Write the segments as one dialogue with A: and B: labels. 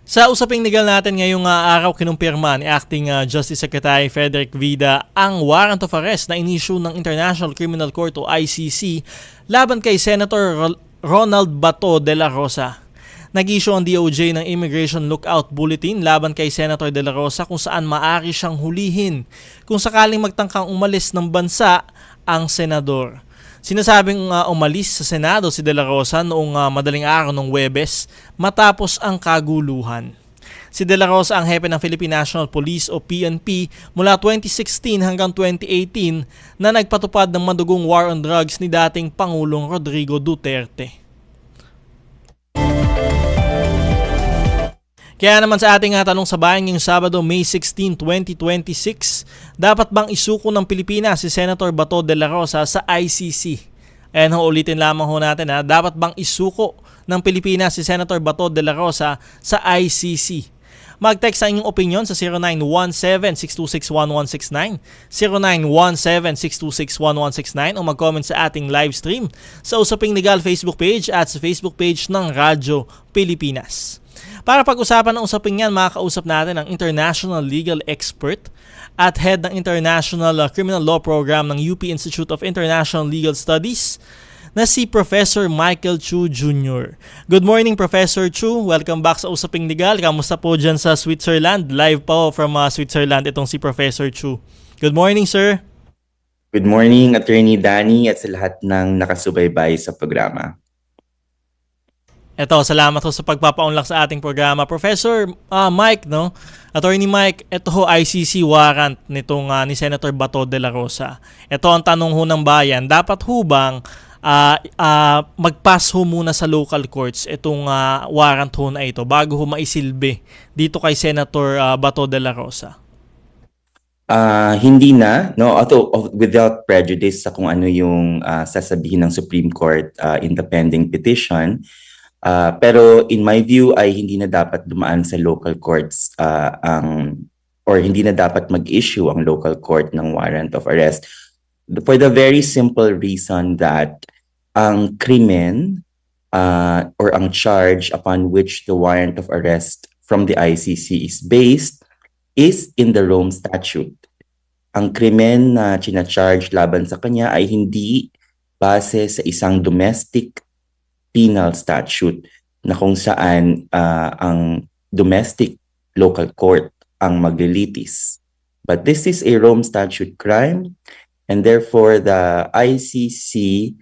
A: Sa usaping legal natin ngayong araw, kinumpirma ni Acting Justice Secretary Frederick Vida ang warrant of arrest na inisyu ng International Criminal Court o ICC laban kay Senator Ronald Bato de la Rosa. Nag-issue ang DOJ ng Immigration Lookout Bulletin laban kay Senator de la Rosa kung saan maaari siyang hulihin kung sakaling magtangkang umalis ng bansa ang senador. Sinasabing umalis sa Senado si De La Rosa noong madaling araw ng Huwebes matapos ang kaguluhan. Si De La Rosa ang hepe ng Philippine National Police o PNP mula 2016 hanggang 2018 na nagpatupad ng madugong war on drugs ni dating Pangulong Rodrigo Duterte. Kaya naman sa ating tanong sa bayan ngayong Sabado, May 16, 2026, dapat bang isuko ng Pilipinas si Senator Bato de la Rosa sa ICC? Ayan ulitin lamang natin dapat bang isuko ng Pilipinas si Senator Bato de la Rosa sa ICC? Mag-text sa inyong opinion sa 0917-626-1169, 0917-626-1169 o mag-comment sa ating live stream sa Usaping Legal Facebook page at sa Facebook page ng Radyo Pilipinas. Para pag-usapan ng usaping yan, makakausap natin ang international legal expert at head ng International Criminal Law Program ng UP Institute of International Legal Studies na si Professor Michael Chu Jr. Good morning, Professor Chu. Welcome back sa Usaping Legal. Kamusta po dyan sa Switzerland? Live po from Switzerland itong si Professor Chu. Good morning, sir.
B: Good morning, Attorney Danny at sa lahat ng nakasubaybay sa programa.
A: Eto, salamat ho sa pagpapaunlak sa ating programa. Professor Mike, no? Attorney Mike, ito ho ICC warrant nitong ni Senator Bato de la Rosa. Ito ang tanong ho ng bayan, dapat ho bang mag-pass ho muna sa local courts itong warrant ho na ito bago ho maisilbi dito kay Senator Bato de la Rosa?
B: Hindi na, no? Although without prejudice sa kung ano yung sasabihin ng Supreme Court in the pending petition, pero in my view ay hindi na dapat dumaan sa local courts or hindi na dapat mag-issue ang local court ng warrant of arrest for the very simple reason that ang krimen or ang charge upon which the warrant of arrest from the ICC is based is in the Rome Statute. Ang krimen na charge laban sa kanya ay hindi base sa isang domestic penal statute na kung saan ang domestic local court ang maglilitis. But this is a Rome Statute crime and therefore the ICC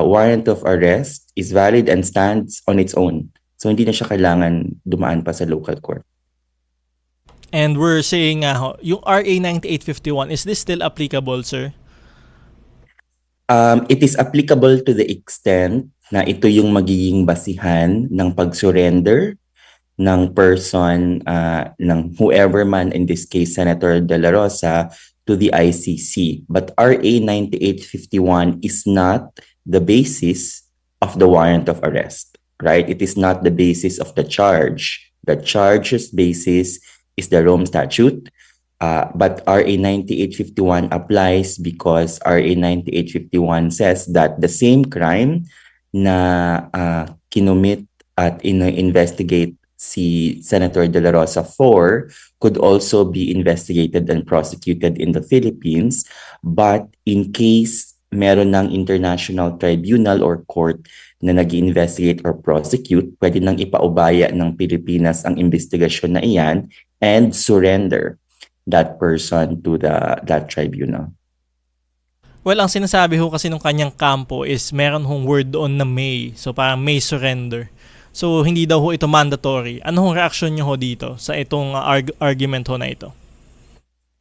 B: warrant of arrest is valid and stands on its own. So hindi na siya kailangan dumaan pa sa local court.
A: And we're saying yung RA 9851, is this still applicable, sir?
B: It is applicable to the extent na ito yung magiging basihan ng pag-surrender ng person, ng whoever man, in this case, Senator De La Rosa, to the ICC. But RA 9851 is not the basis of the warrant of arrest, right? It is not the basis of the charge. The charge's basis is the Rome Statute. But RA 9851 applies because RA 9851 says that the same crime na kinumit at investigate si Senator De La Rosa for could also be investigated and prosecuted in the Philippines. But in case meron ng international tribunal or court na nag-investigate or prosecute, pwede nang ipaubaya ng Pilipinas ang investigasyon na iyan and surrender that person to that tribunal.
A: Well, ang sinasabi ho kasi ng kanyang kampo is meron hong word on na may. So parang may surrender. So hindi daw ho ito mandatory. Ano hong reaction niyo ho dito sa itong argument ho na ito?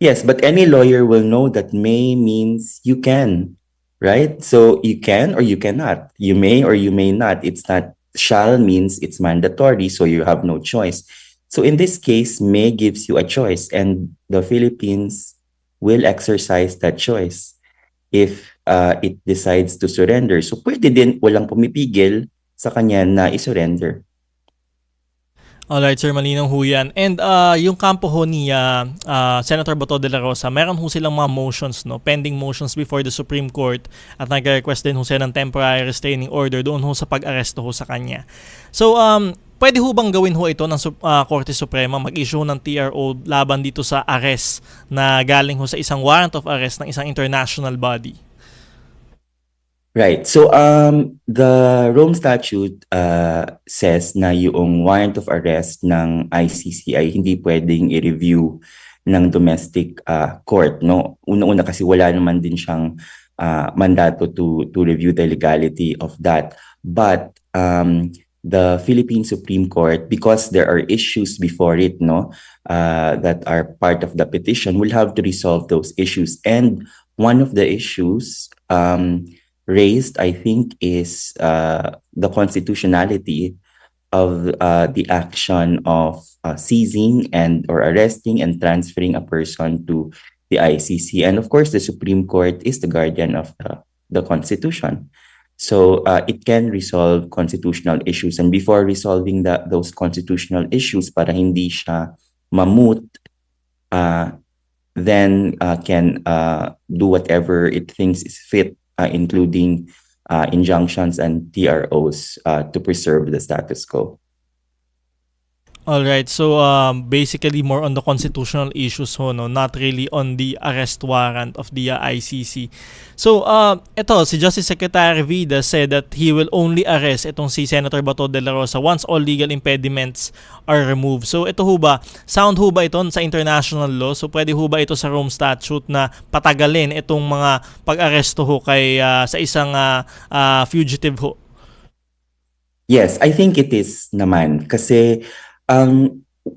B: Yes, but any lawyer will know that may means you can, right? So you can or you cannot. You may or you may not. It's not shall means it's mandatory, so you have no choice. So in this case, may gives you a choice and the Philippines will exercise that choice if it decides to surrender. So pwede din walang pumipigil sa kanya na isurrender.
A: Alright, Sir, malinaw ho yan. And yung kampo ho ni Senator Bato de la Rosa, meron ho silang mga motions, no? Pending motions before the Supreme Court at nag-request din ho sila ng temporary restraining order doon ho sa pag-aresto ho sa kanya. So, pwede ho bang gawin ho ito ng Korte Suprema, mag-issue ng TRO laban dito sa arrest na galing ho sa isang warrant of arrest ng isang international body?
B: Right. So the Rome Statute says na yung warrant of arrest ng ICC ay hindi pwedeng i-review ng domestic court, no? Una-una kasi wala naman din siyang mandato to review the legality of that. But the Philippine Supreme Court, because there are issues before it, no, that are part of the petition, will have to resolve those issues. And one of the issues raised, I think, is the constitutionality of the action of seizing and or arresting and transferring a person to the ICC. And of course, the Supreme Court is the guardian of the Constitution. So it can resolve constitutional issues. And before resolving those constitutional issues, para hindi siya mamut, then can do whatever it thinks is fit, including injunctions and TROs to preserve the status quo.
A: Alright, so basically more on the constitutional issues ho, no? Not really on the arrest warrant of the ICC. So, ito, si Justice Secretary Vida said that he will only arrest itong si Senator Bato de la Rosa once all legal impediments are removed. So, ito ho ba, sound ho ba ito sa international law? So, pwede ho ba ito sa Rome Statute na patagalin itong mga pag-aresto ho kay, sa isang fugitive ho?
B: Yes, I think it is naman. Kasi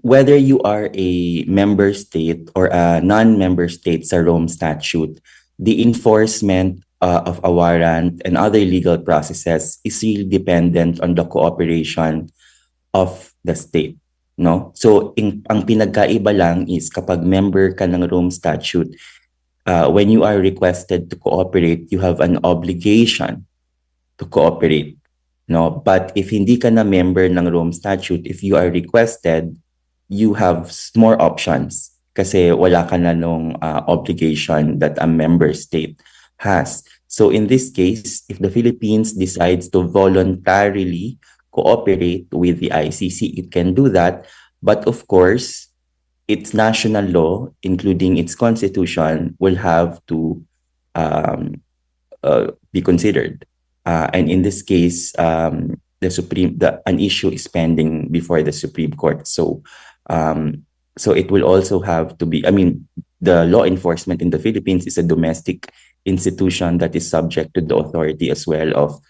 B: whether you are a member state or a non-member state sa Rome Statute, the enforcement of a warrant and other legal processes is really dependent on the cooperation of the state, no? So ang pinagkaiba lang is kapag member ka ng Rome Statute, when you are requested to cooperate, you have an obligation to cooperate, no? But if hindi ka na member ng Rome Statute, if you are requested, you have more options kasi wala ka na nung obligation that a member state has. So in this case, if the Philippines decides to voluntarily cooperate with the ICC, it can do that. But of course, its national law, including its constitution, will have to be considered. And in this case, an issue is pending before the Supreme Court. So it will also have to be, I mean, the law enforcement in the Philippines is a domestic institution that is subject to the authority as well of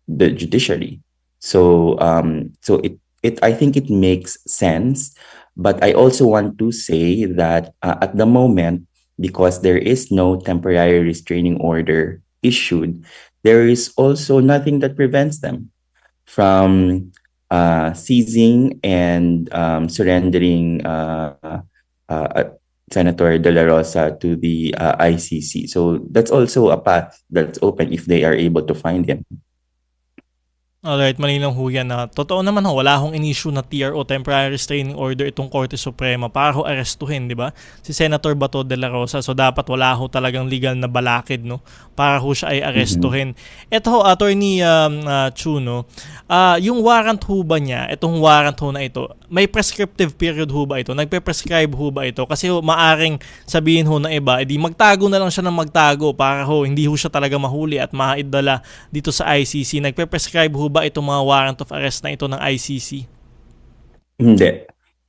B: the judiciary. So I think it makes sense. But I also want to say that at the moment, because there is no temporary restraining order issued, there is also nothing that prevents them from seizing and surrendering Senator De La Rosa to the ICC. So that's also a path that's open if they are able to find him.
A: Alright, malinaw ho yan na totoo naman ho, wala hong in-issue na TRO, temporary restraining order, itong Korte Suprema para ho arestuhin, di ba? Si Senator Bato de la Rosa. So dapat wala ho talagang legal na balakid, no? Para ho siya ay arestuhin. Ito ho, Attorney Chu, no? Yung warrant ho ba niya, itong warrant ho na ito, may prescriptive period ho ba ito? Nagpe-prescribe ho ba ito? Kasi ho, maaring sabihin ho ng iba, edi magtago na lang siya ng magtago para ho, hindi ho siya talaga mahuli at maidala dito sa ICC. Nagpe-prescribe ho ba itong mga warrant of arrest na ito ng ICC?
B: Hindi.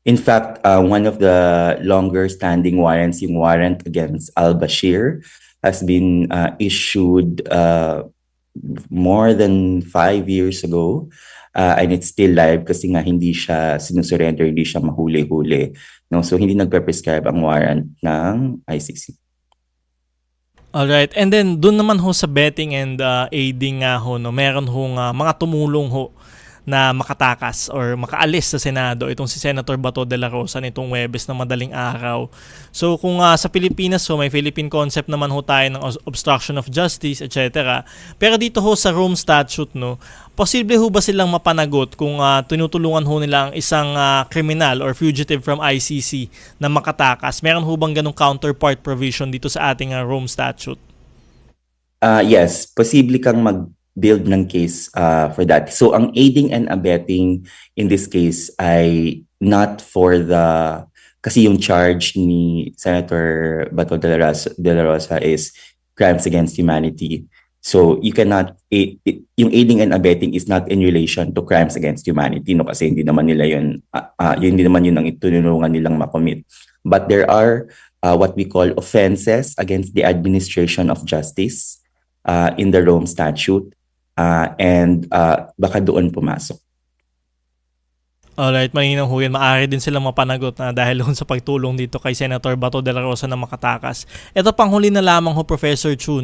B: In fact, one of the longer standing warrants, yung warrant against Al-Bashir, has been issued more than 5 years ago. And it's still live kasi nga hindi siya sinusurrender, hindi siya mahuli-huli. No? So hindi nagpe-prescribe ang warrant ng ICC.
A: Alright, and then doon naman ho sa betting and aiding nga ho, no, meron ho mga tumulong ho na makatakas or makaalis sa Senado itong si Senator Bato de la Rosa nitong Huwebes na madaling araw. So kung sa Pilipinas may Philippine concept naman ho tayo ng obstruction of justice, etc. Pero dito ho sa Rome Statute, posible ho ba silang mapanagot kung tinutulungan ho nila ang isang criminal or fugitive from ICC na makatakas? Meron ho bang ganong counterpart provision dito sa ating Rome Statute?
B: Yes, posible kang mag-build ng case for that. So ang aiding and abetting in this case ay not for kasi yung charge ni Senator Bato de la Rosa is crimes against humanity. So you cannot, yung aiding and abetting is not in relation to crimes against humanity, kasi hindi naman nila yun, hindi naman yun ang itunulungan nilang makomit. But there are what we call offenses against the administration of justice in the Rome Statute, and baka doon pumasok.
A: Alright, malinaw ho yan. Maaari din silang mapanagot na dahil sa pagtulong dito kay Senator Bato de la Rosa na makatakas. Ito panghuli na lamang ho, Professor Chu,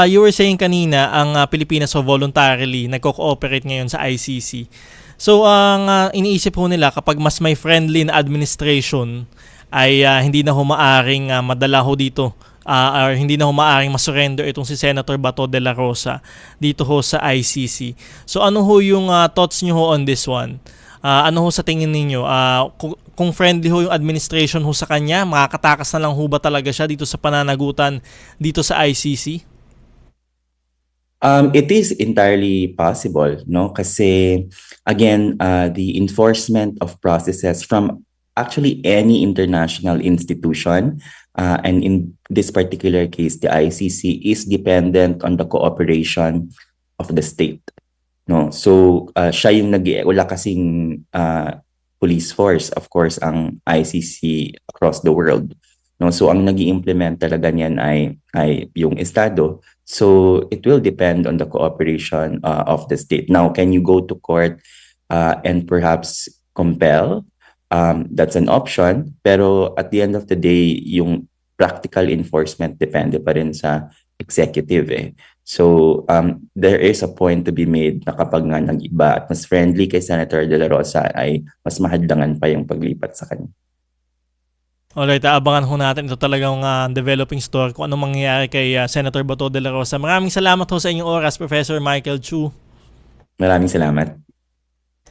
A: you were saying kanina, ang Pilipinas voluntarily nagko-cooperate ngayon sa ICC. So, ang iniisip ho nila kapag mas may friendly na administration ay hindi na ho maaring madala ho dito or hindi na ho maaring masurrender itong si Senator Bato de la Rosa dito ho sa ICC. So, ano ho yung thoughts nyo ho on this one? Ano ho sa tingin ninyo? Kung friendly ho yung administration ho sa kanya, makakatakas na lang ho ba talaga siya dito sa pananagutan dito sa ICC?
B: It is entirely possible, kasi again, the enforcement of processes from actually any international institution, and in this particular case, the ICC is dependent on the cooperation of the state. So siya yung wala kasing police force, of course, ang ICC across the world. So ang nag-i-implement talaga niyan ay yung estado. So it will depend on the cooperation of the state. Now, can you go to court and perhaps compel? That's an option. Pero at the end of the day, yung practical enforcement depende pa rin sa executive. So there is a point to be made na kapag nga nag-iba at mas friendly kay Senator de la Rosa ay mas mahadlangan pa yung paglipat sa kanya.
A: Alright, aabangan ho natin ito talagang developing story kung anong mangyayari kay Senator Bato de la Rosa. Maraming salamat ho sa inyong oras, Professor Michael Chu.
B: Maraming salamat.